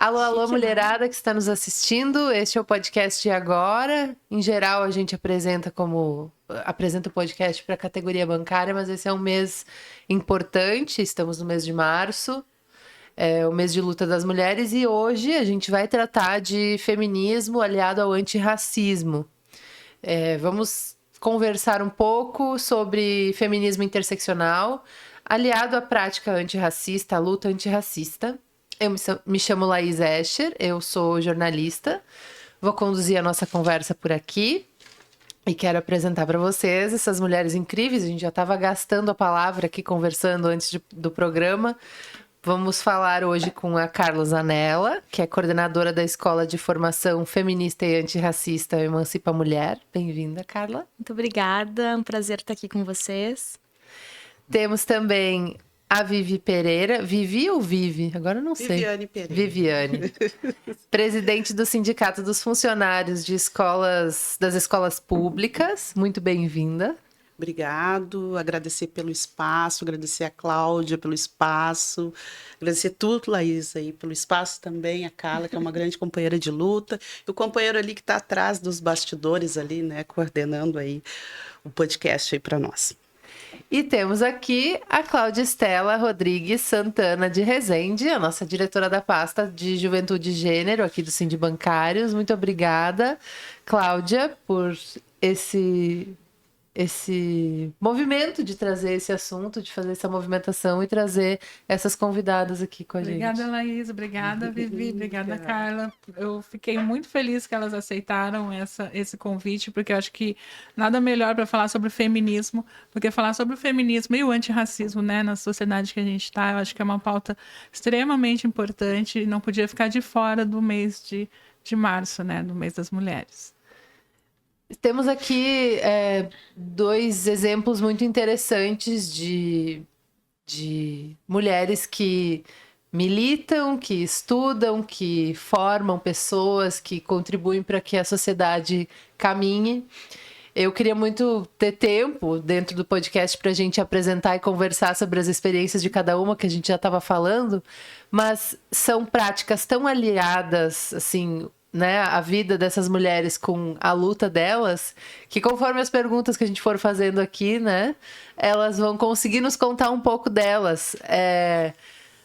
Alô, alô, mulherada que está nos assistindo. Este é o podcast de agora. Em geral, a gente apresenta o podcast para a categoria bancária, mas esse é um mês importante. Estamos no mês de março, é o mês de luta das mulheres, e hoje a gente vai tratar de feminismo aliado ao antirracismo. Vamos conversar um pouco sobre feminismo interseccional, aliado à prática antirracista, à luta antirracista. Eu me chamo Laís Escher, eu sou jornalista, vou conduzir a nossa conversa por aqui e quero apresentar para vocês essas mulheres incríveis. A gente já estava gastando a palavra aqui, conversando antes do programa. Vamos falar hoje com a Carla Zanella, que é coordenadora da Escola de Formação Feminista e Antirracista Emancipa Mulher. Bem-vinda, Carla. Muito obrigada, é um prazer estar aqui com vocês. Temos também a Vivi Pereira. Vivi ou Vive? Agora eu não sei. Viviane Pereira. Viviane. Presidente do Sindicato dos Funcionários das Escolas Públicas. Muito bem-vinda. Obrigado, agradecer pelo espaço, agradecer a Cláudia pelo espaço, agradecer tudo, Laís, aí, pelo espaço também, a Carla, que é uma grande companheira de luta, e o companheiro ali que está atrás dos bastidores ali, né, coordenando aí o podcast aí para nós. E temos aqui a Cláudia Estela Rodrigues Santana de Rezende, a nossa diretora da pasta de Juventude e Gênero aqui do Sindibancários. Muito obrigada, Cláudia, por esse movimento de trazer esse assunto, de fazer essa movimentação e trazer essas convidadas aqui com a gente. Obrigada, Laís. Obrigada, Vivi. Obrigada, Carla. Eu fiquei muito feliz que elas aceitaram esse convite, porque eu acho que nada melhor para falar sobre feminismo do que falar sobre o feminismo e o antirracismo, né, na sociedade que a gente está. Eu acho que é uma pauta extremamente importante e não podia ficar de fora do mês de março, né, do mês das mulheres. Temos aqui dois exemplos muito interessantes de mulheres que militam, que estudam, que formam pessoas, que contribuem para que a sociedade caminhe. Eu queria muito ter tempo dentro do podcast para a gente apresentar e conversar sobre as experiências de cada uma, que a gente já estava falando, mas são práticas tão aliadas, assim, né, a vida dessas mulheres com a luta delas, que conforme as perguntas que a gente for fazendo aqui, né, elas vão conseguir nos contar um pouco delas.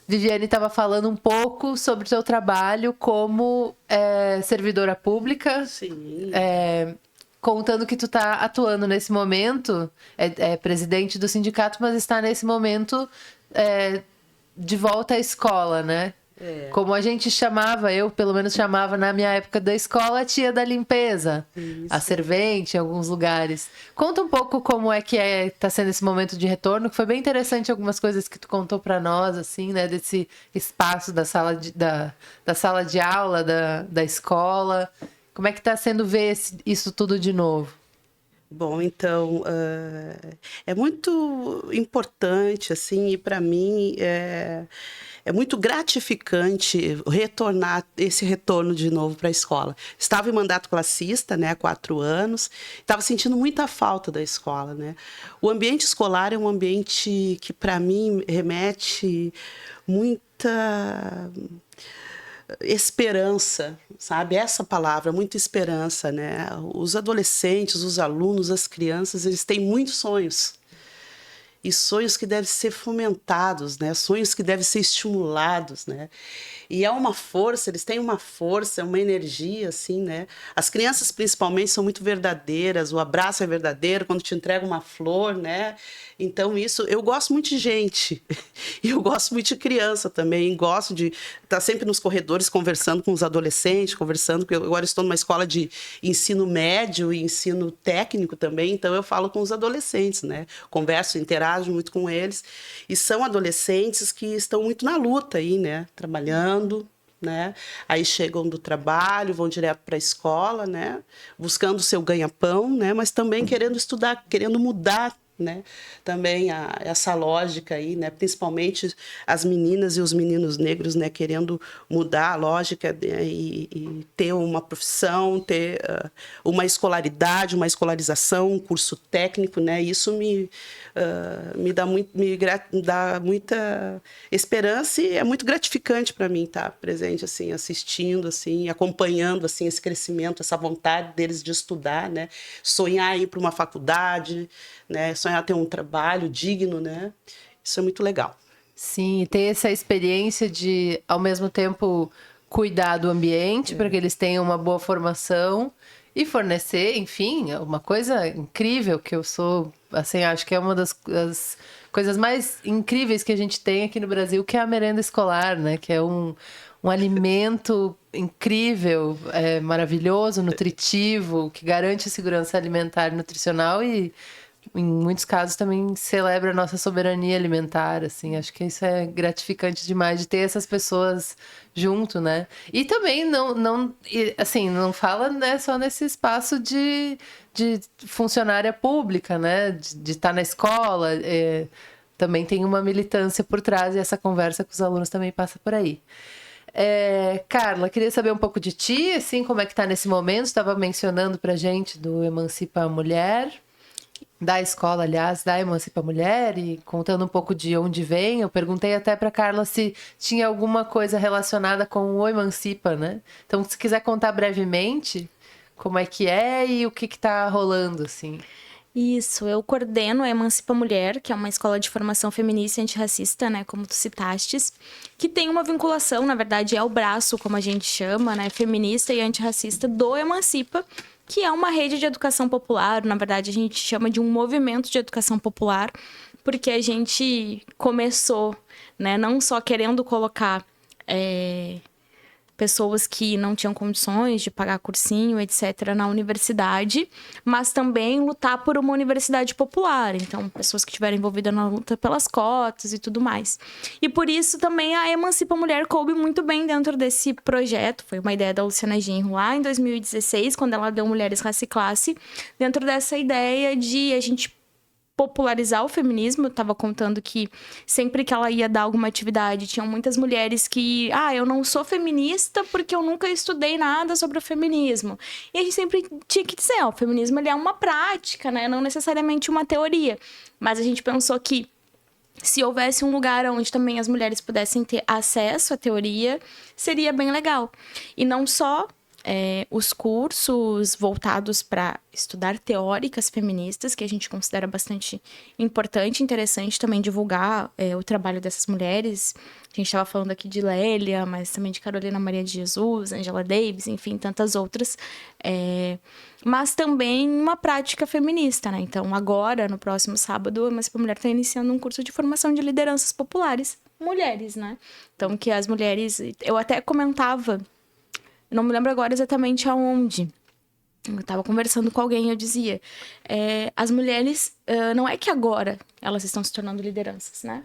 Viviane estava falando um pouco sobre o seu trabalho como servidora pública. Sim. Contando que tu está atuando nesse momento, é presidente do sindicato, mas está nesse momento de volta à escola, né? Como a gente chamava, eu pelo menos chamava na minha época da escola, a tia da limpeza. Isso. A servente em alguns lugares. Conta um pouco como é que tá sendo esse momento de retorno, que foi bem interessante algumas coisas que tu contou para nós, assim, né, desse espaço da sala de aula, da escola. Como é que tá sendo ver isso tudo de novo? Bom, então, é muito importante, assim, e para mim é muito gratificante esse retorno de novo para a escola. Estava em mandato classista, né, há 4 anos, estava sentindo muita falta da escola, né? O ambiente escolar é um ambiente que, para mim, remete muita esperança, sabe? Essa palavra, muita esperança, né? Os adolescentes, os alunos, as crianças, eles têm muitos sonhos. E sonhos que devem ser fomentados, né? Sonhos que devem ser estimulados, né? E é uma força, eles têm uma força, uma energia, assim, né? As crianças, principalmente, são muito verdadeiras, o abraço é verdadeiro, quando te entrega uma flor, né? Então, eu gosto muito de gente, e eu gosto muito de criança também, gosto de estar sempre nos corredores conversando com os adolescentes, porque eu agora estou numa escola de ensino médio e ensino técnico também, então eu falo com os adolescentes, né? Converso, interajo muito com eles, e são adolescentes que estão muito na luta aí, né? Trabalhando, né? Aí chegam do trabalho, vão direto para a escola, né? Buscando o seu ganha-pão, né? Mas também querendo estudar, querendo mudar né? Também essa lógica aí, né? Principalmente as meninas e os meninos negros, né? Querendo mudar a lógica, né? E ter uma profissão, ter uma escolaridade, uma escolarização, um curso técnico, né? Isso me dá muita esperança e é muito gratificante para mim estar presente, assim, assistindo, assim, acompanhando, assim, esse crescimento, essa vontade deles de estudar, né? Sonhar ir para uma faculdade, né? Sonhar ter um trabalho digno, né? Isso é muito legal. Sim, e ter essa experiência de, ao mesmo tempo, cuidar do ambiente para que eles tenham uma boa formação e fornecer, enfim, uma coisa incrível que eu sou, assim, acho que é uma das coisas mais incríveis que a gente tem aqui no Brasil, que é a merenda escolar, né? Que é um alimento incrível, maravilhoso, nutritivo, que garante a segurança alimentar e nutricional e, em muitos casos, também celebra a nossa soberania alimentar, assim. Acho que isso é gratificante demais, de ter essas pessoas junto, né? E também assim, não fala, né, só nesse espaço de funcionária pública, né? De estar na escola, também tem uma militância por trás e essa conversa com os alunos também passa por aí. Carla, queria saber um pouco de ti, assim, como é que tá nesse momento. Estava mencionando pra gente do Emancipa a Mulher, da escola, aliás, da Emancipa a Mulher, e contando um pouco de onde vem. Eu perguntei até pra Carla se tinha alguma coisa relacionada com o Emancipa, né? Então, se quiser contar brevemente como é que é e o que tá rolando, assim. Isso, eu coordeno a Emancipa Mulher, que é uma escola de formação feminista e antirracista, né, como tu citastes, que tem uma vinculação, na verdade é o braço, como a gente chama, né, feminista e antirracista do Emancipa, que é uma rede de educação popular. Na verdade, a gente chama de um movimento de educação popular, porque a gente começou, né, não só querendo colocar pessoas que não tinham condições de pagar cursinho, etc., na universidade, mas também lutar por uma universidade popular. Então, pessoas que estiverem envolvidas na luta pelas cotas e tudo mais. E por isso também a Emancipa Mulher coube muito bem dentro desse projeto. Foi uma ideia da Luciana Genro lá em 2016, quando ela deu Mulheres, Raça e Classe, dentro dessa ideia de a gente popularizar o feminismo. Eu estava contando que sempre que ela ia dar alguma atividade, tinham muitas mulheres que, eu não sou feminista porque eu nunca estudei nada sobre o feminismo. E a gente sempre tinha que dizer, o feminismo ele é uma prática, né? Não necessariamente uma teoria. Mas a gente pensou que se houvesse um lugar onde também as mulheres pudessem ter acesso à teoria, seria bem legal. E não só os cursos voltados para estudar teóricas feministas, que a gente considera bastante importante e interessante também divulgar o trabalho dessas mulheres. A gente estava falando aqui de Lélia, mas também de Carolina Maria de Jesus, Angela Davis, enfim, tantas outras. Mas também uma prática feminista, né? Então, agora, no próximo sábado, a Emancipa Mulher está iniciando um curso de formação de lideranças populares, mulheres, né? Então, que as mulheres... Eu até comentava... Não me lembro agora exatamente aonde. Eu estava conversando com alguém e eu dizia... as mulheres, não é que agora elas estão se tornando lideranças, né?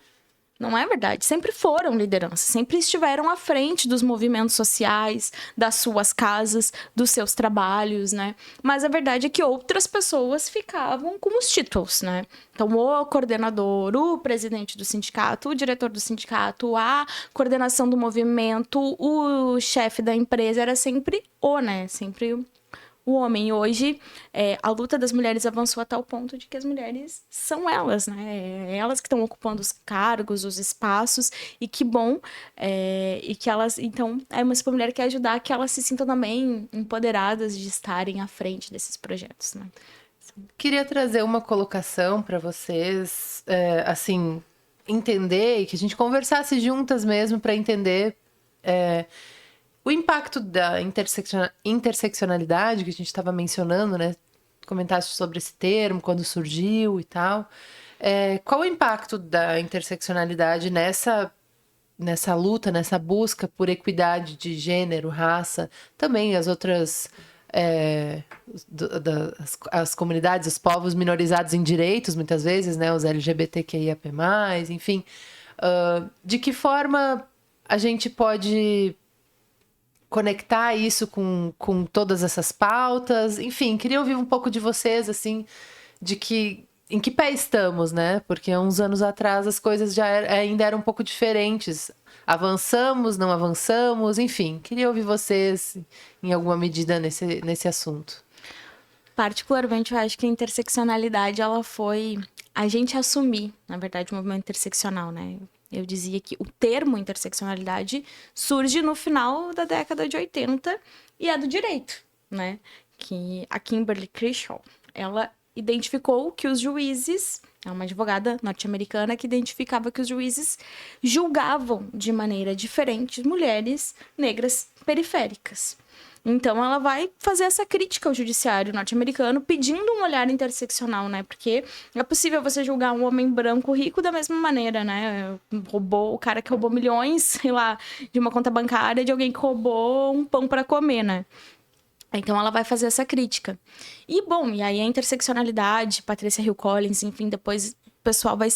Não é verdade. Sempre foram lideranças. Sempre estiveram à frente dos movimentos sociais, das suas casas, dos seus trabalhos, né? Mas a verdade é que outras pessoas ficavam com os títulos, né? Então, o coordenador, o presidente do sindicato, o diretor do sindicato, a coordenação do movimento, o chefe da empresa, era sempre né? Sempre o homem. E hoje, a luta das mulheres avançou a tal ponto de que as mulheres são elas, né? Elas que estão ocupando os cargos, os espaços, e que bom. E que elas... Então, a Emancipa Mulher quer ajudar que elas se sintam também empoderadas de estarem à frente desses projetos, né? Queria trazer uma colocação para vocês, assim, entender e que a gente conversasse juntas mesmo para entender o impacto da interseccionalidade que a gente estava mencionando, né? Comentaste sobre esse termo, quando surgiu e tal. Qual o impacto da interseccionalidade nessa luta, nessa busca por equidade de gênero, raça, também as outras... as comunidades, os povos minorizados em direitos, muitas vezes, né? Os LGBTQIAP+, enfim. De que forma a gente pode... conectar isso com todas essas pautas, enfim, queria ouvir um pouco de vocês, assim, de que em que pé estamos, né? Porque uns anos atrás as coisas já ainda eram um pouco diferentes. Avançamos, não avançamos, enfim. Queria ouvir vocês em alguma medida nesse assunto. Particularmente, eu acho que a interseccionalidade, ela foi a gente assumir, na verdade, o movimento interseccional, né? Eu dizia que o termo interseccionalidade surge no final da década de 80 e é do direito, né? Que a Kimberly Crenshaw, ela identificou que os juízes, é uma advogada norte-americana que identificava que os juízes julgavam de maneira diferente mulheres negras periféricas. Então, ela vai fazer essa crítica ao judiciário norte-americano, pedindo um olhar interseccional, né? Porque é possível você julgar um homem branco rico da mesma maneira, né? O cara que roubou milhões, sei lá, de uma conta bancária de alguém que roubou um pão para comer, né? Então, ela vai fazer essa crítica. E, bom, e aí a interseccionalidade, Patricia Hill Collins, enfim, depois o pessoal vai...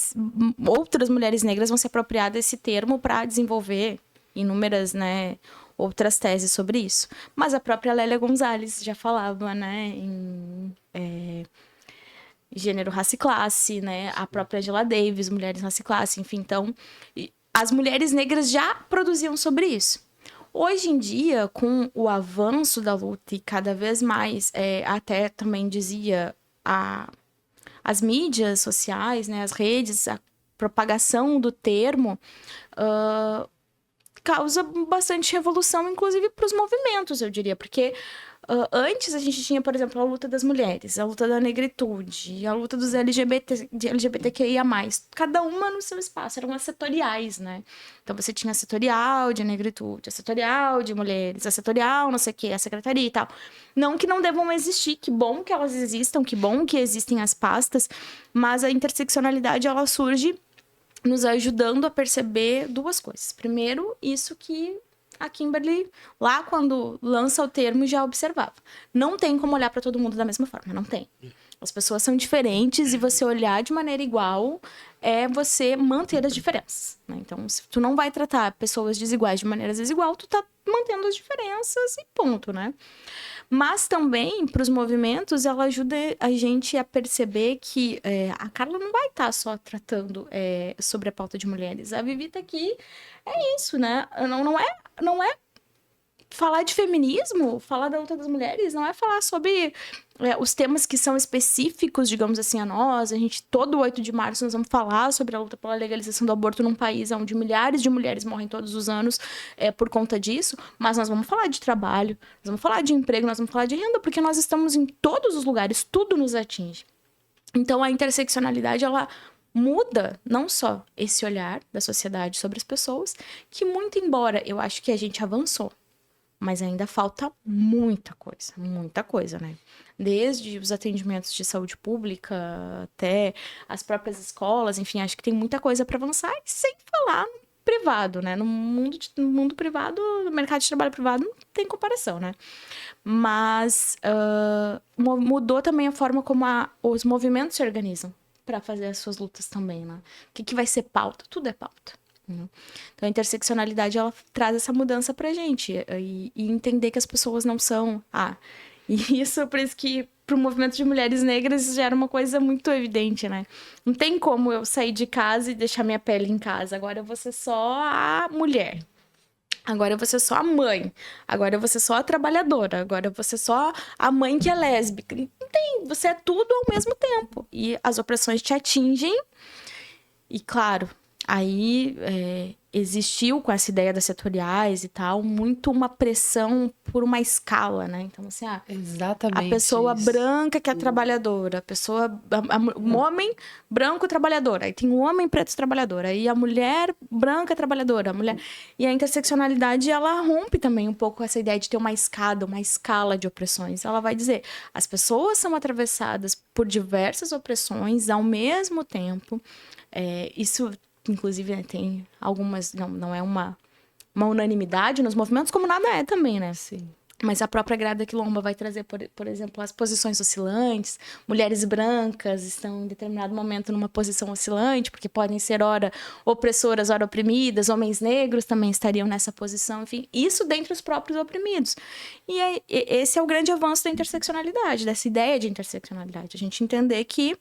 Outras mulheres negras vão se apropriar desse termo para desenvolver inúmeras, né, outras teses sobre isso. Mas a própria Lélia Gonzalez já falava, né, em gênero, raça e classe, né? A própria Angela Davis, mulheres, raça e classe, enfim. Então, as mulheres negras já produziam sobre isso. Hoje em dia, com o avanço da luta e cada vez mais, até também dizia, as mídias sociais, né, as redes, a propagação do termo, causa bastante revolução, inclusive para os movimentos, eu diria, porque antes a gente tinha, por exemplo, a luta das mulheres, a luta da negritude, a luta dos LGBTQIA+, cada uma no seu espaço, eram as setoriais, né? Então você tinha a setorial de negritude, a setorial de mulheres, a setorial não sei o que, a secretaria e tal. Não que não devam existir, que bom que elas existam, que bom que existem as pastas, mas a interseccionalidade, ela surge nos ajudando a perceber duas coisas. Primeiro, isso que a Kimberly, lá quando lança o termo, já observava. Não tem como olhar para todo mundo da mesma forma, não tem. As pessoas são diferentes e você olhar de maneira igual é você manter as diferenças, né? Então, se tu não vai tratar pessoas desiguais de maneira desigual, tu tá mantendo as diferenças e ponto, né? Mas também, para os movimentos, ela ajuda a gente a perceber que a Carla não vai estar só tratando sobre a pauta de mulheres. A Vivi tá aqui, é isso, né? Não é falar de feminismo, falar da luta das mulheres, não é falar sobre os temas que são específicos, digamos assim, a nós. A gente, todo 8 de março, nós vamos falar sobre a luta pela legalização do aborto num país onde milhares de mulheres morrem todos os anos por conta disso, mas nós vamos falar de trabalho, nós vamos falar de emprego, nós vamos falar de renda, porque nós estamos em todos os lugares, tudo nos atinge. Então, a interseccionalidade, ela muda não só esse olhar da sociedade sobre as pessoas, que muito embora eu acho que a gente avançou, mas ainda falta muita coisa, né? Desde os atendimentos de saúde pública até as próprias escolas, enfim, acho que tem muita coisa para avançar, e sem falar no privado, né? No mundo privado, no mercado de trabalho privado, não tem comparação, né? Mas mudou também a forma como os movimentos se organizam para fazer as suas lutas também, né? O que vai ser pauta? Tudo é pauta. Então, a interseccionalidade, ela traz essa mudança pra gente. E entender que as pessoas não são... E isso, por isso que pro movimento de mulheres negras já era uma coisa muito evidente, né? Não tem como eu sair de casa e deixar minha pele em casa. Agora eu vou ser só a mulher. Agora eu vou ser só a mãe. Agora eu vou ser só a trabalhadora. Agora eu vou ser só a mãe que é lésbica. Não tem. Você é tudo ao mesmo tempo. E as opressões te atingem. E, claro... Aí existiu com essa ideia das setoriais e tal, muito uma pressão por uma escala, né? Então, assim, exatamente a pessoa isso. branca que é trabalhadora, a pessoa, um homem branco trabalhador, aí tem um homem preto trabalhador, aí a mulher branca trabalhadora, a mulher... E a interseccionalidade, ela rompe também um pouco essa ideia de ter uma escala de opressões. Ela vai dizer, as pessoas são atravessadas por diversas opressões ao mesmo tempo. Isso... Inclusive, né, tem algumas... Não é uma unanimidade nos movimentos, como nada é também, né? Sim. Mas a própria Grada Quilomba vai trazer, por exemplo, as posições oscilantes. Mulheres brancas estão em determinado momento numa posição oscilante, porque podem ser ora opressoras, ora oprimidas. Homens negros também estariam nessa posição. Enfim, isso dentre os próprios oprimidos. E esse é o grande avanço da interseccionalidade, dessa ideia de interseccionalidade. A gente entender que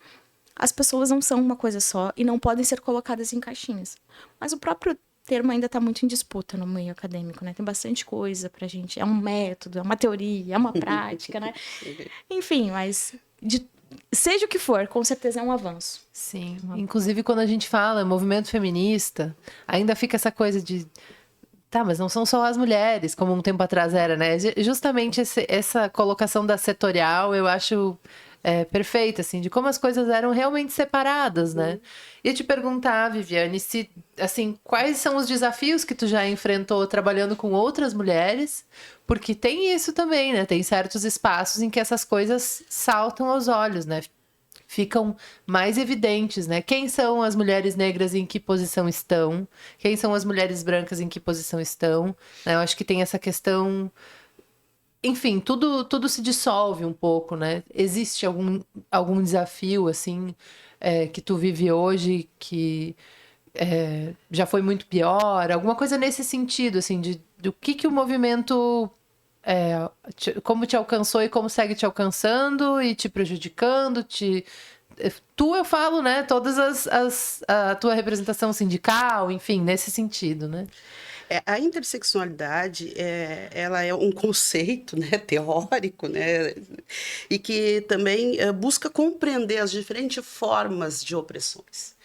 as pessoas não são uma coisa só e não podem ser colocadas em caixinhas. Mas o próprio termo ainda está muito em disputa no meio acadêmico, né? Tem bastante coisa pra gente. É um método, é uma teoria, é uma prática, né? Enfim, mas seja o que for, com certeza é um avanço. Sim. Inclusive, quando a gente fala movimento feminista, ainda fica essa coisa de... Tá, mas não são só as mulheres, como um tempo atrás era, né? Justamente essa colocação da setorial, eu acho perfeita, assim, de como as coisas eram realmente separadas, né? E te perguntar, Viviane, se, assim, quais são os desafios que tu já enfrentou trabalhando com outras mulheres? Porque tem isso também, né? Tem certos espaços em que essas coisas saltam aos olhos, né? Ficam mais evidentes, né? Quem são as mulheres negras e em que posição estão? Quem são as mulheres brancas e em que posição estão? Né? Eu acho que tem essa questão... Enfim, tudo se dissolve um pouco, né? Existe algum desafio, assim, que tu vive hoje que já foi muito pior? Alguma coisa nesse sentido, assim, do que o movimento... como te alcançou e como segue te alcançando e te prejudicando, eu falo, né, todas a tua representação sindical, enfim, nesse sentido, né? A interseccionalidade, ela é um conceito, né, teórico, né, e que também busca compreender as diferentes formas de opressões.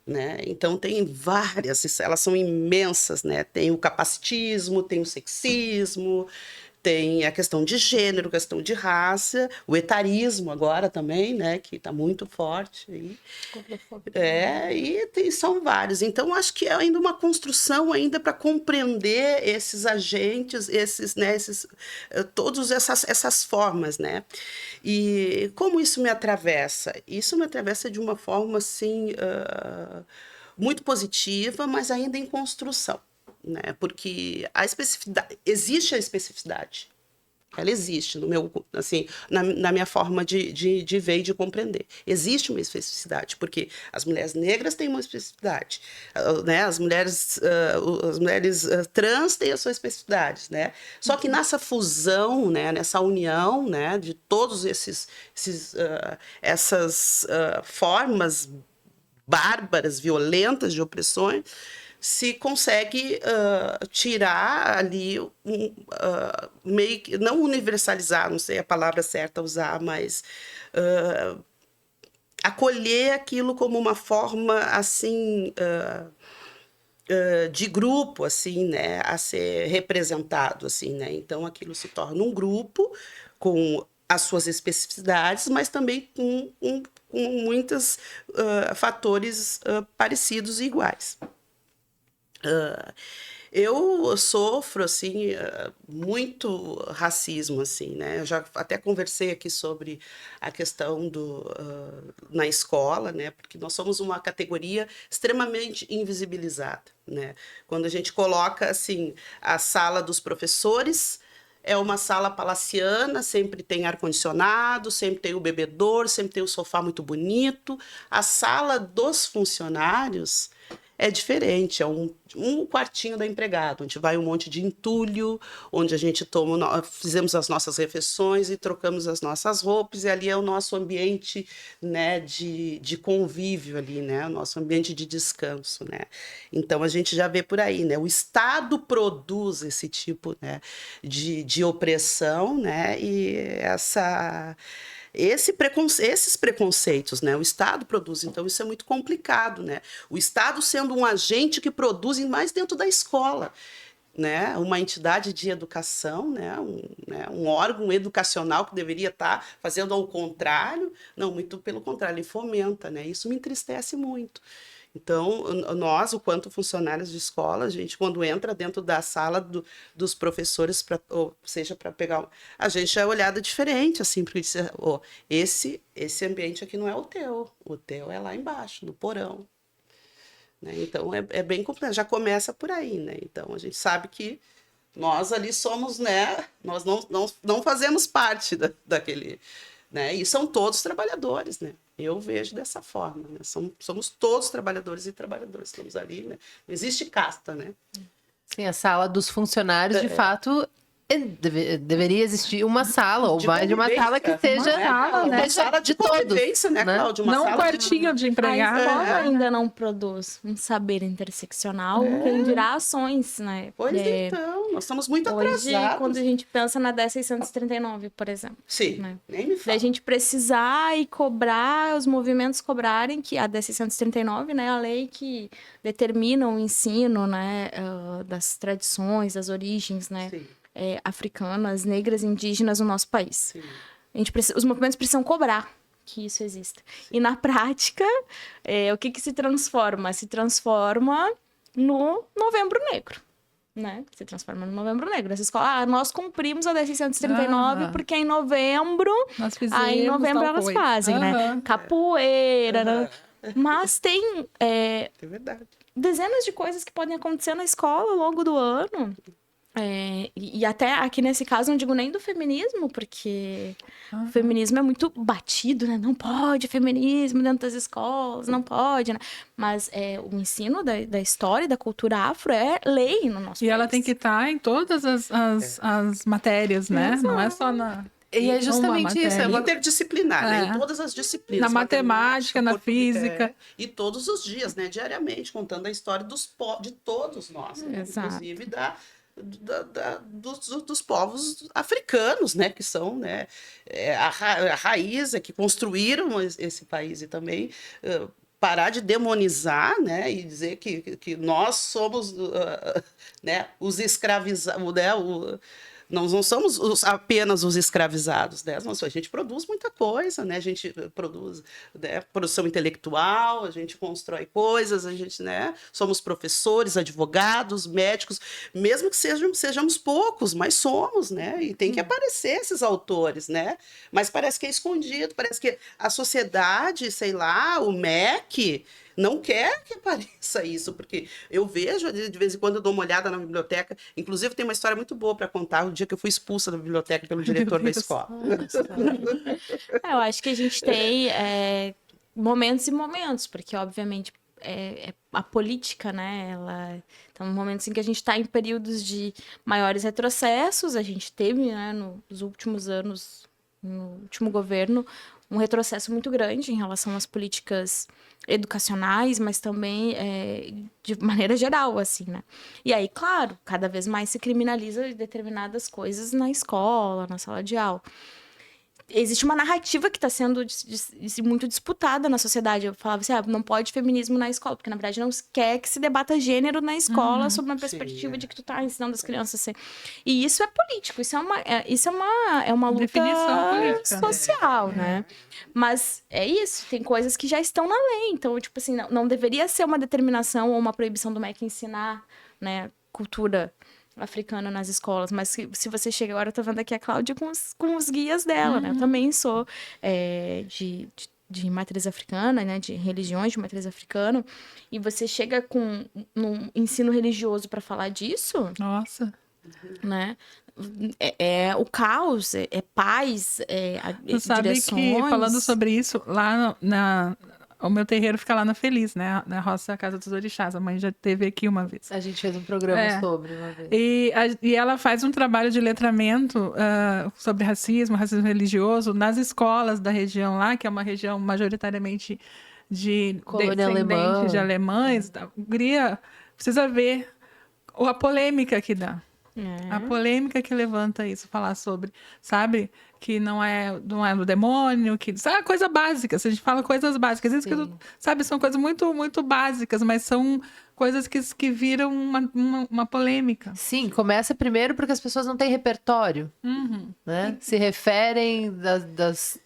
Né? Então tem várias, elas são imensas, né? Tem o capacitismo, tem o sexismo, tem a questão de gênero, questão de raça, o etarismo agora também, né? Que está muito forte aí. São vários. Então acho que é ainda uma construção ainda para compreender esses agentes, todas essas formas, né? E como isso me atravessa? Isso me atravessa de uma forma assim muito positiva, mas ainda em construção, né? Porque existe a especificidade. Ela existe no meu, assim, na minha forma de ver e de compreender. Existe uma especificidade, porque as mulheres negras têm uma especificidade, né? As mulheres trans têm a sua especificidade, né? Só que nessa fusão, né? Nessa união, né? De todos essas formas bárbaras, violentas de opressões, se consegue tirar ali, meio que, não universalizar, não sei a palavra certa a usar, mas acolher aquilo como uma forma, assim, de grupo, assim, né, a ser representado, assim, né? Então, aquilo se torna um grupo com as suas especificidades, mas também com muitos fatores parecidos e iguais. Eu sofro, assim, muito racismo, assim, né? Eu já até conversei aqui sobre a questão na escola, né? Porque nós somos uma categoria extremamente invisibilizada, né? Quando a gente coloca, assim, a sala dos professores, é uma sala palaciana, sempre tem ar-condicionado, sempre tem o bebedouro, sempre tem o sofá muito bonito. A sala dos funcionários é diferente, é um quartinho da empregada, onde vai um monte de entulho, onde a gente fizemos as nossas refeições e trocamos as nossas roupas, e ali é o nosso ambiente, né, de convívio ali, né, o nosso ambiente de descanso, né. Então a gente já vê por aí, né, o Estado produz esse tipo, né, de opressão, né, e esses preconceitos, né? O Estado produz, então isso é muito complicado, né? O Estado sendo um agente que produz mais dentro da escola, né? Uma entidade de educação, né? Um órgão educacional que deveria estar fazendo ao contrário, não, muito pelo contrário, ele fomenta, né? Isso me entristece muito. Então, nós, o quanto funcionários de escola, a gente, quando entra dentro da sala dos professores, ou seja, para pegar... A gente é olhada diferente, assim, porque diz, esse ambiente aqui não é o teu é lá embaixo, no porão. Né? Então, é bem complexo, já começa por aí, né? Então, a gente sabe que nós ali somos, né? Nós não fazemos parte daquele... Né? E são todos trabalhadores, né? Eu vejo dessa forma, né? Somos todos trabalhadores e trabalhadoras, estamos ali, né? Não existe casta, né? Sim, a sala dos funcionários, de fato, Deveria existir uma sala, ou De mais de uma convivência. sala que seja, Uma sala de todos. convivência, né, né? Cláudia? Uma Não um sala quartinho de A empregado. escola ainda não produz um saber interseccional, quem dirá ações, né? Pois então, nós estamos muito Hoje, atrasados. quando a gente pensa na 10.639, por exemplo. Sim, né? nem me Da fala. gente precisar e cobrar, os movimentos cobrarem que a 10.639, né, a lei que determina o ensino, né, das tradições, das origens, né, Sim, africanas, negras, indígenas no nosso país. sim. Os movimentos precisam cobrar que isso exista. E na prática, o que se transforma? Se transforma no Novembro Negro. Né? Se transforma no Novembro Negro. Essa escola, nós cumprimos a 10.639 porque em novembro, Nós fizemos aí em novembro tal elas coisa. fazem, né? Capoeira, né? Mas tem É verdade. dezenas de coisas que podem acontecer na escola ao longo do ano. E até aqui nesse caso não digo nem do feminismo, porque o feminismo é muito batido, né? Não pode feminismo dentro das escolas, não pode, né? Mas o ensino da história e da cultura afro é lei no nosso país. E ela tem que estar em todas as matérias, né? Não é só na... E é justamente isso. matéria. Interdisciplinar, né? É. Em todas as disciplinas. Na matemática, na física. E todos os dias, né? Diariamente, contando a história de todos nós. Né? Exato. Inclusive dos povos africanos, né? Que são, né? A raiz, que construíram esse país e também... parar de demonizar, né, e dizer que nós somos, né, os escravizados, né, nós não somos apenas os escravizados, né? A gente produz muita coisa, né? A gente produz, né, produção intelectual, a gente constrói coisas, a gente, né, somos professores, advogados, médicos, mesmo que sejamos poucos, mas somos, né? E tem que aparecer esses autores, né? Mas parece que é escondido, parece que a sociedade, sei lá, o MEC não quer que apareça isso, porque eu vejo, de vez em quando eu dou uma olhada na biblioteca, inclusive tem uma história muito boa para contar, o dia que eu fui expulsa da biblioteca pelo diretor da escola. Eu acho que a gente tem momentos e momentos, porque obviamente a política, né, ela... Então, momentos em que a gente está em períodos de maiores retrocessos, a gente teve, né, nos últimos anos, no último governo, um retrocesso muito grande em relação às políticas educacionais, mas também de maneira geral, assim, né? E aí, claro, cada vez mais se criminaliza determinadas coisas na escola, na sala de aula. Existe uma narrativa que está sendo muito disputada na sociedade. Eu falava assim, não pode feminismo na escola, porque na verdade não se quer que se debata gênero na escola sob uma perspectiva de que tu tá ensinando as crianças a ser... E isso é político, isso é uma luta Definição política, social, né? Mas é isso, tem coisas que já estão na lei. Então, tipo assim, não deveria ser uma determinação ou uma proibição do MEC ensinar, né, cultura africana nas escolas, mas se você chega agora, eu tô vendo aqui a Cláudia com os guias dela, né? Eu também sou de matriz africana, né? De religiões de matriz africana, e você chega no ensino religioso para falar disso, Nossa. né? É o caos, paz, Tu sabe direções. que, falando sobre isso, lá o meu terreiro fica lá na Feliz, né? Na Roça Casa dos Orixás. A mãe já esteve aqui uma vez. A gente fez um programa sobre uma vez. E ela faz um trabalho de letramento sobre racismo religioso nas escolas da região lá, que é uma região majoritariamente de Colônia descendentes alemã. de alemães. Hungria, precisa ver a polêmica que dá. A polêmica que levanta isso, falar sobre, sabe? Que não é do demônio, que sabe, coisa básica. Se a gente fala coisas básicas, isso que sabe, são coisas muito, muito básicas, mas são coisas que viram uma polêmica. Sim, começa primeiro porque as pessoas não têm repertório, né? Se referem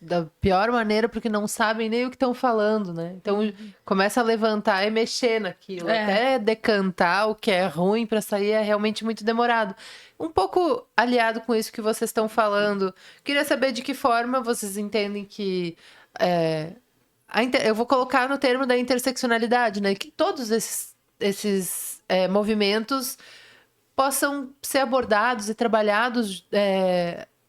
da pior maneira porque não sabem nem o que estão falando, né? Então começa a levantar e mexer naquilo, até decantar o que é ruim para sair é realmente muito demorado. Um pouco aliado com isso que vocês estão falando, queria saber de que forma vocês entendem que eu vou colocar no termo da interseccionalidade, né? Que todos esses movimentos possam ser abordados e trabalhados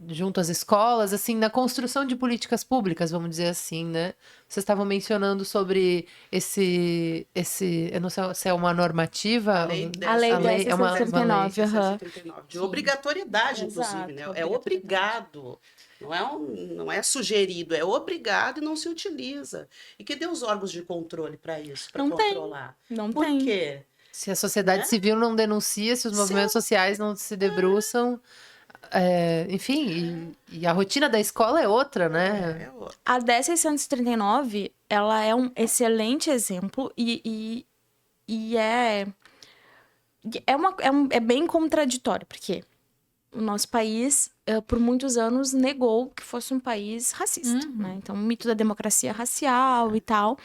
junto às escolas, assim, na construção de políticas públicas, vamos dizer assim, né? Vocês estavam mencionando sobre eu não sei se é uma normativa. A lei A lei a lei é uma 10.639, aham. 10.639, de obrigatoriedade, inclusive, né? É obrigado. Não é sugerido, é obrigado e não se utiliza. E que dê os órgãos de controle para isso, para Não tem. controlar. Não Por tem. quê? Se a sociedade Né? civil não denuncia, se os movimentos sociais não se debruçam, enfim, e a rotina da escola é outra, né? A 10.639, ela é um excelente exemplo e é bem contraditório, porque o nosso país, por muitos anos, negou que fosse um país racista, né? Então, o mito da democracia racial e tal.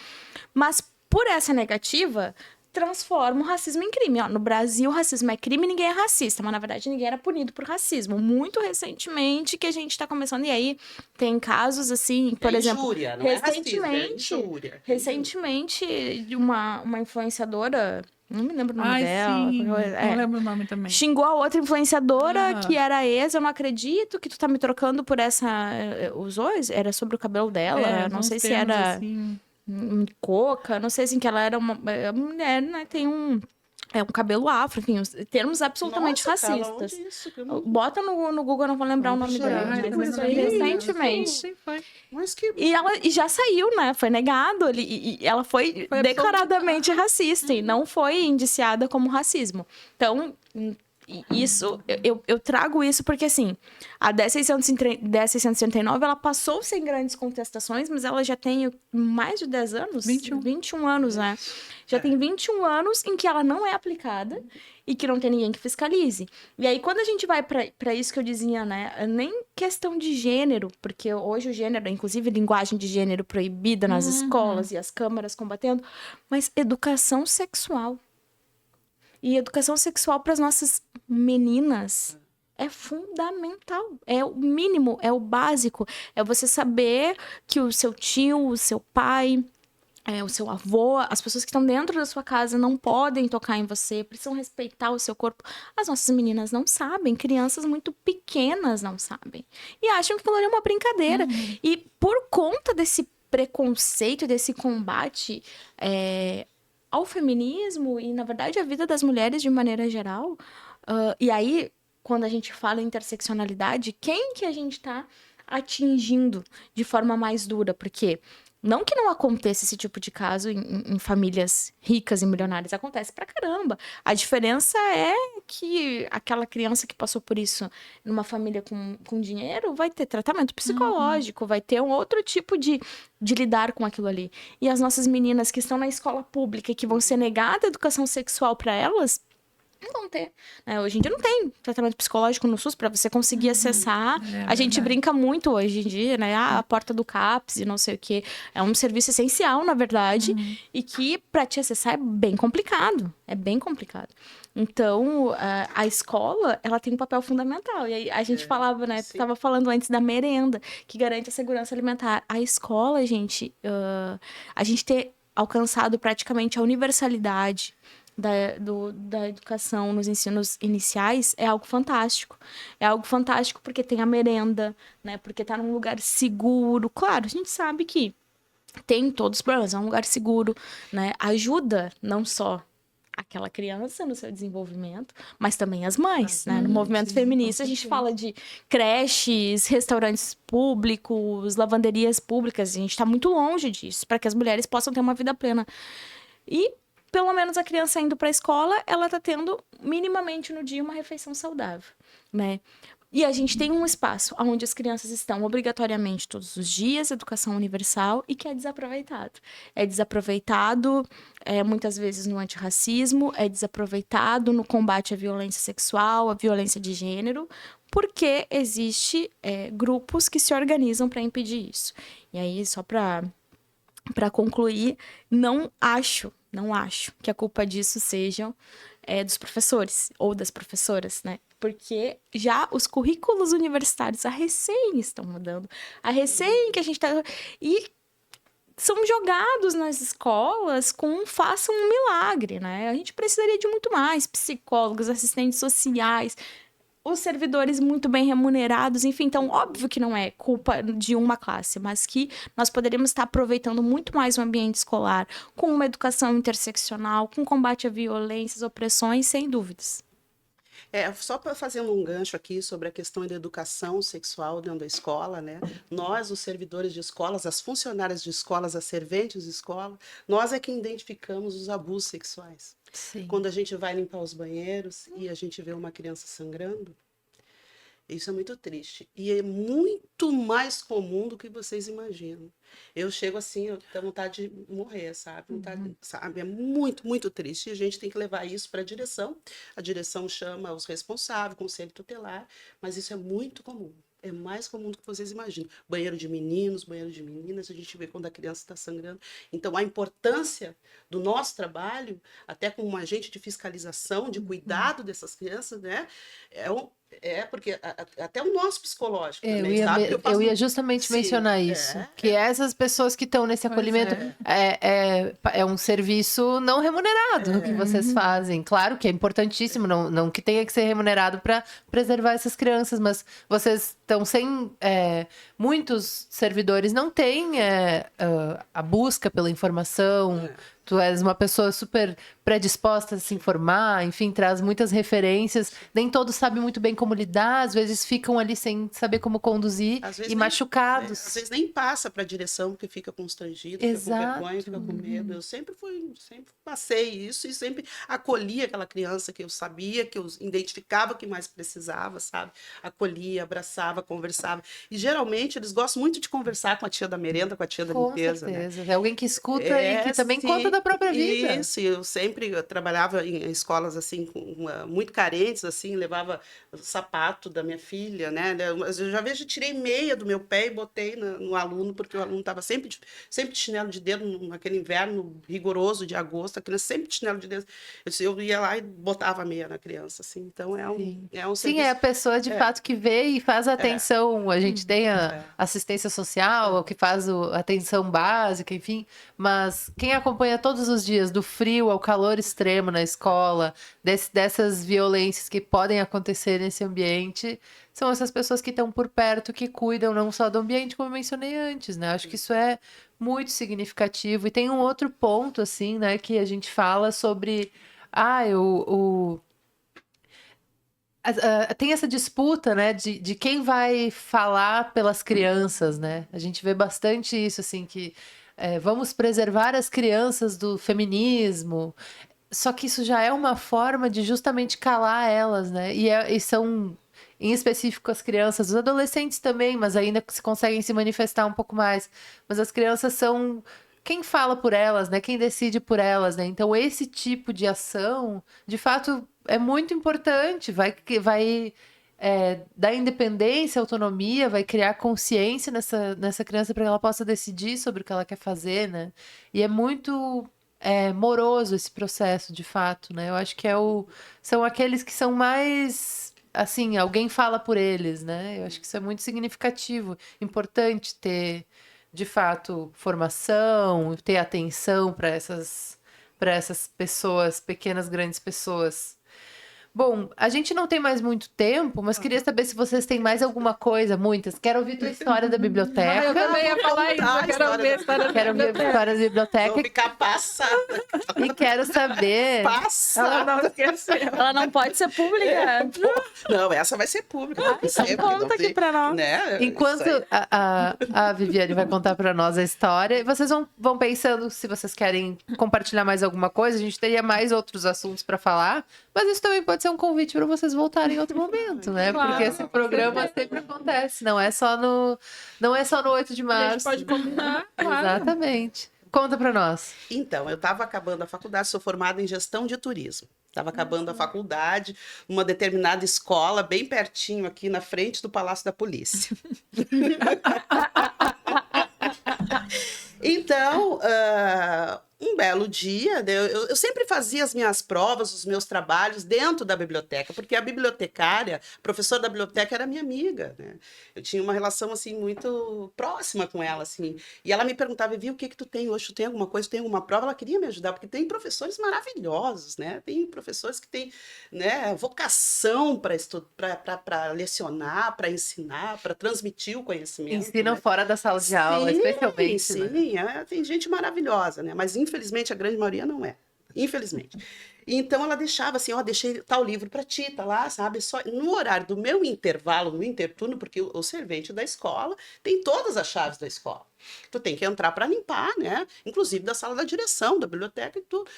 Mas, por essa negativa, transforma o racismo em crime. Ó, no Brasil, o racismo é crime e ninguém é racista. Mas, na verdade, ninguém era punido por racismo. Muito recentemente que a gente está começando. E aí, tem casos, assim, por exemplo... Injúria, não é racismo, é injúria. Recentemente, uma influenciadora... Não me lembro o nome dela. Sim. Não lembro o nome também. Xingou a outra influenciadora, que era ex. Eu não acredito que tu tá me trocando por essa... Usou? Era sobre o cabelo dela. Não sei se era... Assim. Coca. Não sei, assim, que ela era uma mulher, né? Tem um cabelo afro. Enfim, termos absolutamente racistas. Isso, Bota no Google, eu não vou lembrar o nome dela. Mas isso aí recentemente. Sim, foi. Mas que... E já saiu, né? Foi negado. E ela foi declaradamente racista e não foi indiciada como racismo. Então, isso, eu trago isso porque, assim, a 10.639, ela passou sem grandes contestações, mas ela já tem mais de 10 anos? 21 anos, né? Já tem 21 anos em que ela não é aplicada e que não tem ninguém que fiscalize. E aí, quando a gente vai para isso que eu dizia, né? Nem questão de gênero, porque hoje o gênero, inclusive linguagem de gênero proibida nas escolas e as câmaras combatendo, mas educação sexual. E educação sexual para as nossas meninas é fundamental. É o mínimo, é o básico. É você saber que o seu tio, o seu pai, o seu avô, as pessoas que estão dentro da sua casa não podem tocar em você, precisam respeitar o seu corpo. As nossas meninas não sabem, crianças muito pequenas não sabem. E acham que aquilo ali é uma brincadeira. E por conta desse preconceito, desse combate... ao feminismo e, na verdade, a vida das mulheres de maneira geral. E aí, quando a gente fala em interseccionalidade, quem que a gente está atingindo de forma mais dura? Porque não que não aconteça esse tipo de caso em famílias ricas e milionárias, acontece pra caramba. A diferença é que aquela criança que passou por isso numa família com dinheiro vai ter tratamento psicológico, vai ter um outro tipo de lidar com aquilo ali. E as nossas meninas que estão na escola pública e que vão ser negada a educação sexual para elas, não vão ter. Né? Hoje em dia não tem tratamento psicológico no SUS para você conseguir acessar. A gente brinca muito hoje em dia, né? A porta do CAPS e não sei o quê. É um serviço essencial, na verdade, e que para te acessar é bem complicado. É bem complicado. Então, a escola, ela tem um papel fundamental. E aí a gente falava, né? Tu estava falando antes da merenda, que garante a segurança alimentar. A escola, gente, a gente ter alcançado praticamente a universalidade da educação nos ensinos iniciais é algo fantástico. É algo fantástico porque tem a merenda, né? Porque tá num lugar seguro. Claro, a gente sabe que tem todos os problemas, é um lugar seguro, né? Ajuda não só aquela criança no seu desenvolvimento, mas também as mães, né? No movimento feminista a gente fala de creches, restaurantes públicos, lavanderias públicas, a gente está muito longe disso, para que as mulheres possam ter uma vida plena. E pelo menos a criança indo para a escola, ela está tendo minimamente no dia uma refeição saudável, né? E a gente tem um espaço onde as crianças estão obrigatoriamente todos os dias, educação universal, e que é desaproveitado. É desaproveitado muitas vezes no antirracismo, é desaproveitado no combate à violência sexual, à violência de gênero, porque existe grupos que se organizam para impedir isso. E aí, só para concluir, não acho que a culpa disso seja dos professores ou das professoras, né? Porque já os currículos universitários, estão mudando. Que a gente tá... E são jogados nas escolas com faça um milagre, né? A gente precisaria de muito mais psicólogos, assistentes sociais, os servidores muito bem remunerados, enfim, então óbvio que não é culpa de uma classe, mas que nós poderíamos estar aproveitando muito mais o ambiente escolar, com uma educação interseccional, com combate a violências, opressões, sem dúvidas. Só para fazer um gancho aqui sobre a questão da educação sexual dentro da escola, né? Nós, os servidores de escolas, as funcionárias de escolas, as serventes de escola, nós é que identificamos os abusos sexuais. Sim. Quando a gente vai limpar os banheiros e a gente vê uma criança sangrando, isso é muito triste. E é muito mais comum do que vocês imaginam. Eu chego assim, eu tenho vontade de morrer, sabe? Sabe? É muito, muito triste. E a gente tem que levar isso para a direção. A direção chama os responsáveis, conselho tutelar, mas isso é muito comum. É mais comum do que vocês imaginam. Banheiro de meninos, banheiro de meninas, a gente vê quando a criança está sangrando. Então, a importância do nosso trabalho, até como um agente de fiscalização, de cuidado dessas crianças, né? Porque até o nosso psicológico também, sabe? Eu ia justamente mencionar isso. Que essas pessoas que estão nesse acolhimento é um serviço não remunerado que vocês fazem. Claro que é importantíssimo, não que tenha que ser remunerado para preservar essas crianças, mas vocês estão sem... muitos servidores não têm a busca pela informação. Tu és uma pessoa super predisposta a se informar, enfim, traz muitas referências. Nem todos sabem muito bem como lidar, às vezes ficam ali sem saber como conduzir e machucados. Às vezes nem passa para a direção porque fica constrangido, fica com vergonha, fica com medo. Eu sempre passei isso e sempre acolhi aquela criança que eu sabia, que eu identificava que mais precisava, sabe? Acolhia, abraçava, conversava. E geralmente eles gostam muito de conversar com a tia da merenda, com a tia da limpeza. Com certeza. Né? É alguém que escuta e que também conta da própria vida. Isso, eu trabalhava em escolas assim, muito carentes, assim, levava o sapato da minha filha, né? Eu já tirei meia do meu pé e botei no aluno, porque o aluno estava sempre de chinelo de dedo, naquele inverno rigoroso de agosto, a criança sempre de chinelo de dedo. Eu ia lá e botava a meia na criança, assim. Então é um serviço. Sim, é a pessoa de fato que vê e faz a atenção. A gente tem a assistência social, que faz a atenção básica, enfim. Mas quem acompanha todos os dias, do frio ao calor extremo na escola, dessas violências que podem acontecer nesse ambiente, são essas pessoas que estão por perto, que cuidam não só do ambiente, como eu mencionei antes, né? Acho que isso é muito significativo. E tem um outro ponto, assim, né, que a gente fala sobre... tem essa disputa, né, de quem vai falar pelas crianças, né? A gente vê bastante isso, assim, que vamos preservar as crianças do feminismo. Só que isso já é uma forma de justamente calar elas, né? E são, em específico, as crianças, os adolescentes também, mas ainda se conseguem se manifestar um pouco mais. Mas as crianças são quem fala por elas, né? Quem decide por elas, né? Então, esse tipo de ação, de fato, é muito importante. Vai dar independência, autonomia, vai criar consciência nessa criança para que ela possa decidir sobre o que ela quer fazer, né? E é muito moroso esse processo, de fato, né? Eu acho que são aqueles que são mais, assim, alguém fala por eles, né? Eu acho que isso é muito significativo, importante ter, de fato, formação, ter atenção para essas pessoas, pequenas, grandes pessoas. Bom, a gente não tem mais muito tempo, mas queria saber se vocês têm mais alguma coisa, muitas. Quero ouvir tua história da biblioteca. Eu também ia falar isso, eu quero ver a história da biblioteca. Vou ficar passada. E quero saber... Ela não esqueceu. Ela não pode ser pública. Não, essa vai ser pública. Então conta aqui pra nós. Né? Enquanto a Viviane vai contar pra nós a história, vocês vão pensando se vocês querem compartilhar mais alguma coisa. A gente teria mais outros assuntos pra falar, mas isso também pode ser um convite para vocês voltarem em outro momento, né? Claro, porque esse programa sempre acontece, não é só no 8 de março. A gente pode combinar, claro. Exatamente. Conta para nós. Então, eu estava acabando a faculdade, sou formada em gestão de turismo. Estava acabando a faculdade, uma determinada escola, bem pertinho aqui na frente do Palácio da Polícia. Então, Um belo dia, eu sempre fazia as minhas provas, os meus trabalhos dentro da biblioteca, porque a bibliotecária, a professora da biblioteca era minha amiga, né? Eu tinha uma relação, assim, muito próxima com ela, assim. E ela me perguntava, Vivi, o que que tu tem hoje? Tu tem alguma coisa? Tu tem alguma prova? Ela queria me ajudar, porque tem professores maravilhosos, né? Tem professores que têm, né, vocação para lecionar, para ensinar, para transmitir o conhecimento. Ensinam né? fora da sala de aula, especialmente. Sim, Né? tem gente maravilhosa, né? Mas infelizmente a grande maioria não é. Infelizmente. Então ela deixava assim, ó, deixei tal livro para ti, tá lá, sabe? Só no horário do meu intervalo, no interturno, porque o servente da escola tem todas as chaves da escola. Tu tem que entrar para limpar, né? Inclusive da sala da direção, da biblioteca e tudo.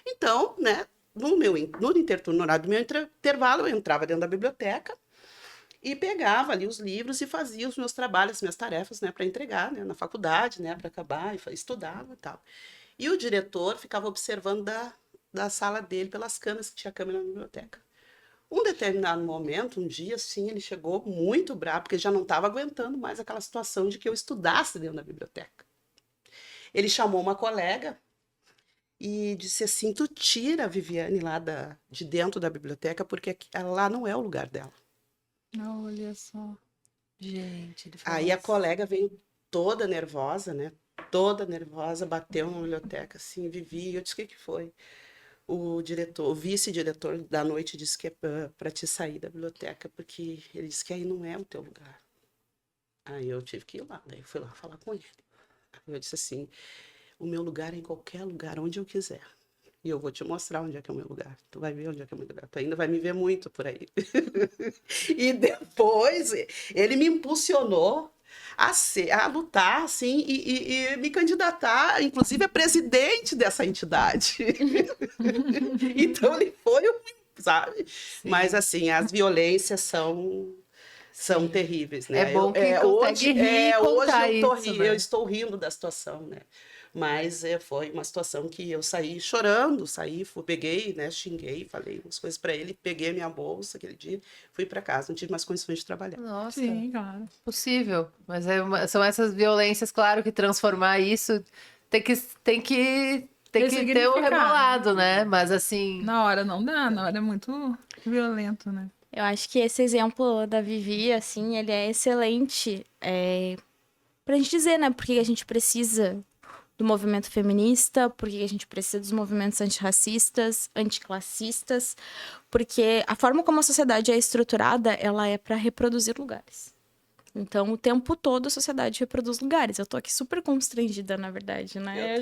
Então, né, no interturno, no horário do meu intervalo, eu entrava dentro da biblioteca e pegava ali os livros e fazia os meus trabalhos, as minhas tarefas, né, para entregar, né, na faculdade, né, para acabar, e estudava e tal. E o diretor ficava observando da sala dele pelas câmeras, que tinha câmera na biblioteca. Um determinado momento, um dia, assim, ele chegou muito bravo, porque já não estava aguentando mais aquela situação de que eu estudasse dentro da biblioteca. Ele chamou uma colega e disse assim, tu tira a Viviane lá de dentro da biblioteca, porque lá não é o lugar dela. Olha só. Gente, ele falou Aí a isso. colega veio toda nervosa, né? Toda nervosa, bateu na biblioteca, assim, Vivi. Eu disse, o que que foi? O diretor, o vice-diretor da noite disse que é para te sair da biblioteca, porque ele disse que aí não é o teu lugar. Aí eu tive que ir lá, daí eu fui lá falar com ele. Eu disse assim, o meu lugar é em qualquer lugar, onde eu quiser. E eu vou te mostrar onde é que é o meu lugar. Tu vai ver onde é que é o meu lugar. Tu ainda vai me ver muito por aí. E depois ele me impulsionou a lutar, assim, e me candidatar, inclusive, a presidente dessa entidade. Então ele foi, sabe? Sim. Mas, assim, as violências são terríveis, né? É bom que consegue rir e contar hoje isso, né? eu estou rindo da situação, né? Mas foi uma situação que eu saí chorando, peguei, né, xinguei, falei umas coisas para ele, peguei a minha bolsa aquele dia, fui para casa, não tive mais condições de trabalhar. Nossa, Sim, claro. possível. Mas são essas violências, claro, que transformar isso tem que ter um rebolado, né? Mas assim. Na hora não dá, na hora é muito violento, né? Eu acho que esse exemplo da Vivi, assim, ele é excelente pra gente dizer, né, por que a gente precisa do movimento feminista, por que a gente precisa dos movimentos antirracistas, anticlassistas, porque a forma como a sociedade é estruturada, ela é para reproduzir lugares. Então, o tempo todo a sociedade reproduz lugares. Eu tô aqui super constrangida, na verdade, né?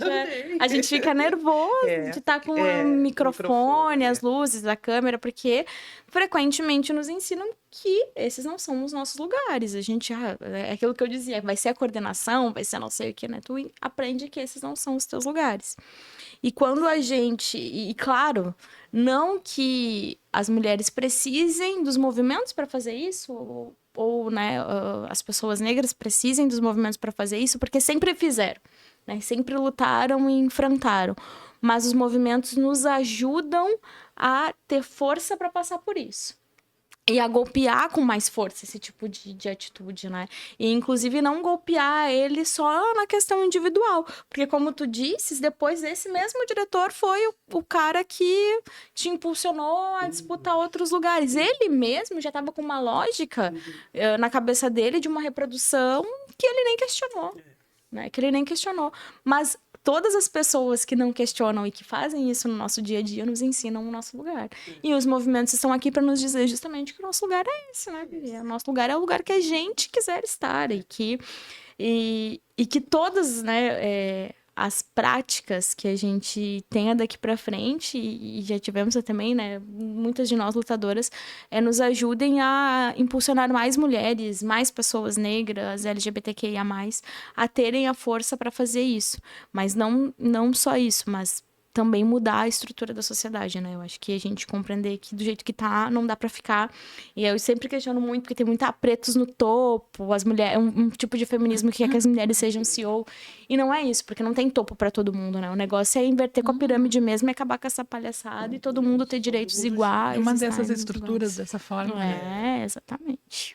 A gente fica nervoso de estar com o microfone, as luzes, a câmera, porque frequentemente nos ensinam que esses não são os nossos lugares. A gente, é aquilo que eu dizia, vai ser a coordenação, vai ser não sei o que, né? Tu aprende que esses não são os teus lugares. E quando a gente... E claro, não que as mulheres precisem dos movimentos para fazer isso, ou né, as pessoas negras precisem dos movimentos para fazer isso, porque sempre fizeram, né? Sempre lutaram e enfrentaram. Mas os movimentos nos ajudam a ter força para passar por isso. E a golpear com mais força esse tipo de atitude, né? E, inclusive, não golpear ele só na questão individual. Porque, como tu disses, depois esse mesmo diretor foi o cara que te impulsionou a disputar outros lugares. Ele mesmo já estava com uma lógica na cabeça dele de uma reprodução que ele nem questionou. Né? Que ele nem questionou. Mas todas as pessoas que não questionam e que fazem isso no nosso dia a dia nos ensinam o nosso lugar. E os movimentos estão aqui para nos dizer justamente que o nosso lugar é esse, né, Vivi? O nosso lugar é o lugar que a gente quiser estar e que todas, né, as práticas que a gente tenha daqui para frente, e já tivemos também, né, muitas de nós lutadoras, nos ajudem a impulsionar mais mulheres, mais pessoas negras, LGBTQIA+, a terem a força para fazer isso. Mas não só isso, mas também mudar a estrutura da sociedade, né? Eu acho que a gente compreender que do jeito que tá, não dá pra ficar. E eu sempre questiono muito, porque tem muita pretos no topo, as mulheres, um tipo de feminismo que quer que as mulheres sejam CEO. E não é isso, porque não tem topo pra todo mundo, né? O negócio é inverter com a pirâmide mesmo e acabar com essa palhaçada e todo mundo ter direitos iguais. Uma dessas estruturas dessa forma. Exatamente.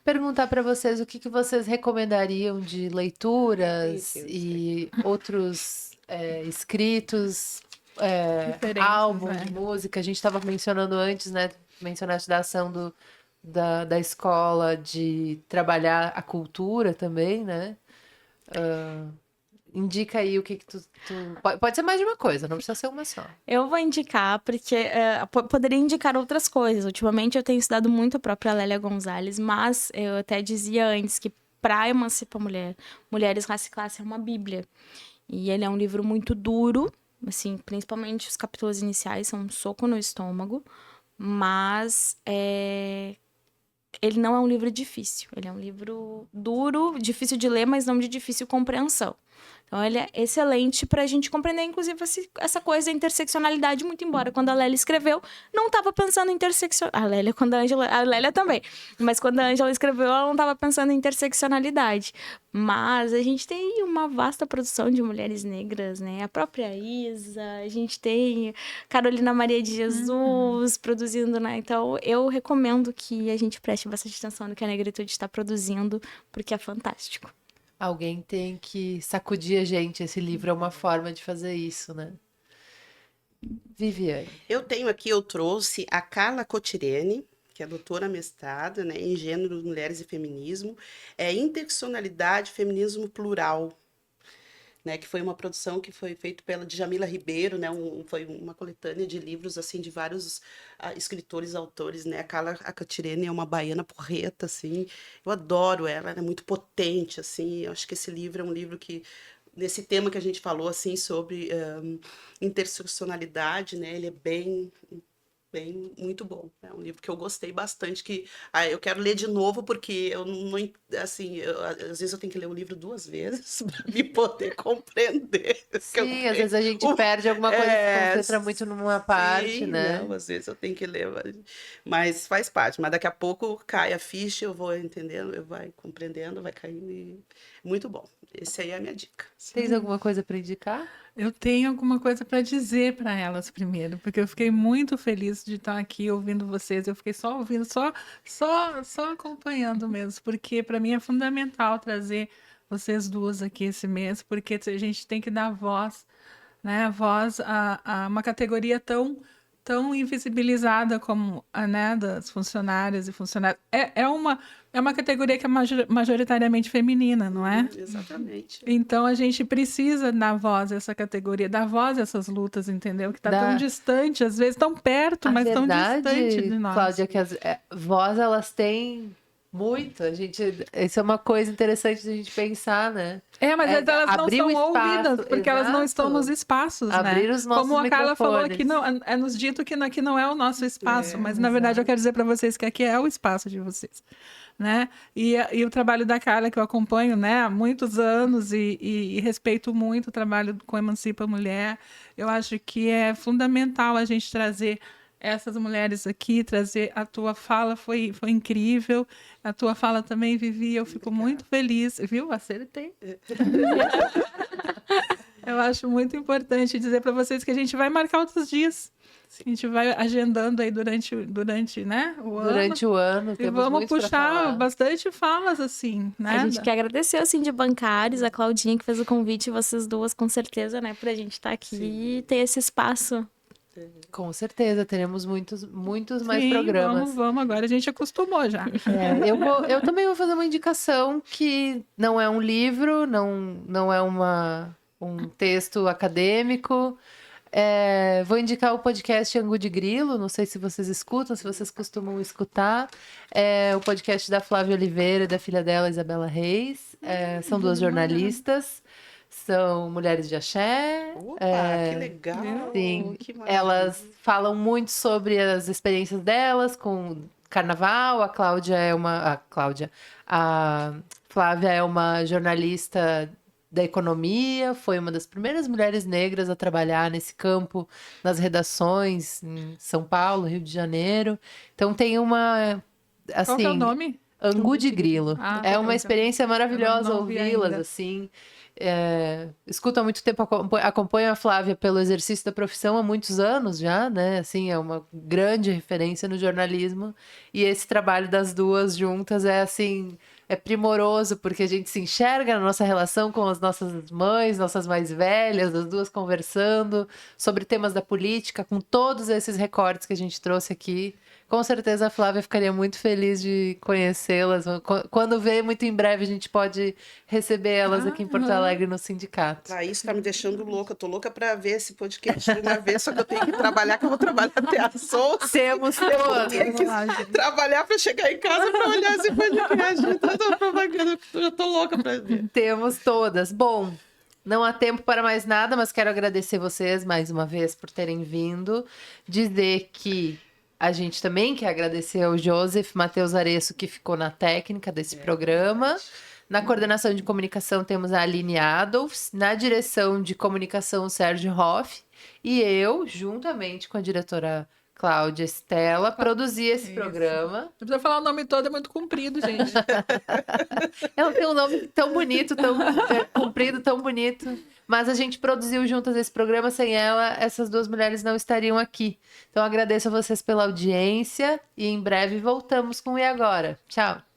Perguntar para vocês o que vocês recomendariam de leituras e outros escritos, Referências, álbuns de música. A gente estava mencionando antes, né? Mencionaste da ação da escola de trabalhar a cultura também, né? Indica aí o que tu... Pode ser mais de uma coisa, não precisa ser uma só. Eu vou indicar, porque poderia indicar outras coisas. Ultimamente eu tenho estudado muito a própria Lélia Gonzalez, mas eu até dizia antes que para emancipar Mulheres, Raça e Classe é uma bíblia. E ele é um livro muito duro, assim, principalmente os capítulos iniciais são um soco no estômago, mas ele não é um livro difícil. Ele é um livro duro, difícil de ler, mas não de difícil compreensão. Então, ele é excelente para a gente compreender, inclusive, essa coisa da interseccionalidade, muito embora quando a Lélia escreveu, não estava pensando em interseccionalidade. A Lélia também. Mas quando a Ângela escreveu, ela não estava pensando em interseccionalidade. Mas a gente tem uma vasta produção de mulheres negras, né? A própria Isa, a gente tem Carolina Maria de Jesus produzindo, né? Então, eu recomendo que a gente preste bastante atenção no que a negritude está produzindo, porque é fantástico. Alguém tem que sacudir a gente. Esse livro é uma forma de fazer isso, né? Viviane. Eu trouxe a Carla Cotirene, que é doutora mestrada, né, em Gênero, Mulheres e Feminismo, Interseccionalidade, Feminismo Plural, né, que foi uma produção que foi feita pela Djamila Ribeiro, né, foi uma coletânea de livros assim de vários escritores, autores, né. A Carla Cotirene é uma baiana porreta, assim, eu adoro ela é muito potente, assim. Eu acho que esse livro é um livro que, nesse tema que a gente falou, assim, sobre interseccionalidade, né, ele é bem muito bom. É um livro que eu gostei bastante, que eu quero ler de novo, porque eu não assim, às vezes eu tenho que ler o livro 2 vezes para me poder compreender. Sim, às vezes a gente perde alguma coisa, se concentra muito numa parte, sim, né? Não, às vezes eu tenho que ler, mas faz parte. Mas daqui a pouco cai a ficha, eu vou entendendo, eu vai compreendendo, vai caindo. Muito bom. Esse aí é a minha dica. Tens alguma coisa para indicar? Eu tenho alguma coisa para dizer para elas primeiro, porque eu fiquei muito feliz de estar aqui ouvindo vocês. Eu fiquei só ouvindo, só acompanhando mesmo, porque para mim é fundamental trazer vocês duas aqui esse mês, porque a gente tem que dar voz, né? Voz a uma categoria tão invisibilizada como a, né, das funcionárias e funcionários. É uma categoria que é majoritariamente feminina, não é? Exatamente. Então a gente precisa dar voz a essa categoria, dar voz a essas lutas, entendeu? Que tá tão distante, às vezes tão perto, mas tão distante de nós. Cláudia, que as voz elas têm muito. Isso é uma coisa interessante da gente pensar, né? Mas elas não são ouvidas, porque elas não estão nos espaços, abrir né? os nossos Como a Carla falou aqui, microfones. é nos dito que aqui não é o nosso espaço, mas na verdade eu quero dizer para vocês que aqui é o espaço de vocês, né? E o trabalho da Carla, que eu acompanho, né, há muitos anos e respeito muito o trabalho com Emancipa Mulher, eu acho que é fundamental a gente trazer essas mulheres aqui, trazer a tua fala, foi incrível. A tua fala também, Vivi, eu fico muito feliz. Viu? Acertei. Eu acho muito importante dizer para vocês que a gente vai marcar outros dias. A gente vai agendando aí durante né, o ano. Durante o ano, e vamos puxar bastante falas, assim, né? A gente quer agradecer, assim, de Bancários, a Claudinha que fez o convite, vocês duas, com certeza, né, pra gente estar aqui e ter esse espaço. Com certeza, teremos muitos mais programas. Vamos, agora a gente acostumou já. Eu também vou fazer uma indicação que não é um livro, não é um texto acadêmico. Vou indicar o podcast Angu de Grilo, não sei se vocês escutam, se vocês costumam escutar. É o podcast da Flávia Oliveira e da filha dela, Isabela Reis. São duas jornalistas. São mulheres de axé. Opa, que legal! Sim, que maravilha. elas falam muito sobre as experiências delas com carnaval. A Flávia é uma jornalista da economia, foi uma das primeiras mulheres negras a trabalhar nesse campo, nas redações em São Paulo, Rio de Janeiro. Então tem uma... Assim, Qual que é o nome? Angu de Grilo. Ah, É uma legal. experiência maravilhosa Eu não vi ouvi-las, ainda. assim. Escuto há muito tempo, acompanho a Flávia pelo exercício da profissão há muitos anos já, né? Assim, é uma grande referência no jornalismo. E esse trabalho das duas juntas é assim, é primoroso, porque a gente se enxerga na nossa relação com as nossas mães, nossas mais velhas, as duas conversando sobre temas da política, com todos esses recortes que a gente trouxe aqui. Com certeza a Flávia ficaria muito feliz de conhecê-las. Quando vê, muito em breve, a gente pode receber elas aqui em Porto Alegre no sindicato. Thaís tá me deixando louca. Tô louca para ver esse podcast de uma vez, só que eu tenho que trabalhar, que eu vou trabalhar até às 11. Temos todas. Tenho que trabalhar para chegar em casa para olhar esse podcast. Eu tô louca para ver. Temos todas. Bom, não há tempo para mais nada, mas quero agradecer vocês mais uma vez por terem vindo. Dizer que a gente também quer agradecer ao Joseph Matheus Areço, que ficou na técnica desse programa. Na coordenação de comunicação temos a Aline Adolfs, na direção de comunicação o Sérgio Hoff, e eu, juntamente com a diretora Cláudia Stella, produzi esse programa. Não precisa falar o nome todo, é muito comprido, gente. Ela tem um nome tão bonito, tão comprido, tão bonito. Mas a gente produziu juntas esse programa. Sem ela, essas duas mulheres não estariam aqui. Então agradeço a vocês pela audiência e em breve voltamos com o E Agora. Tchau!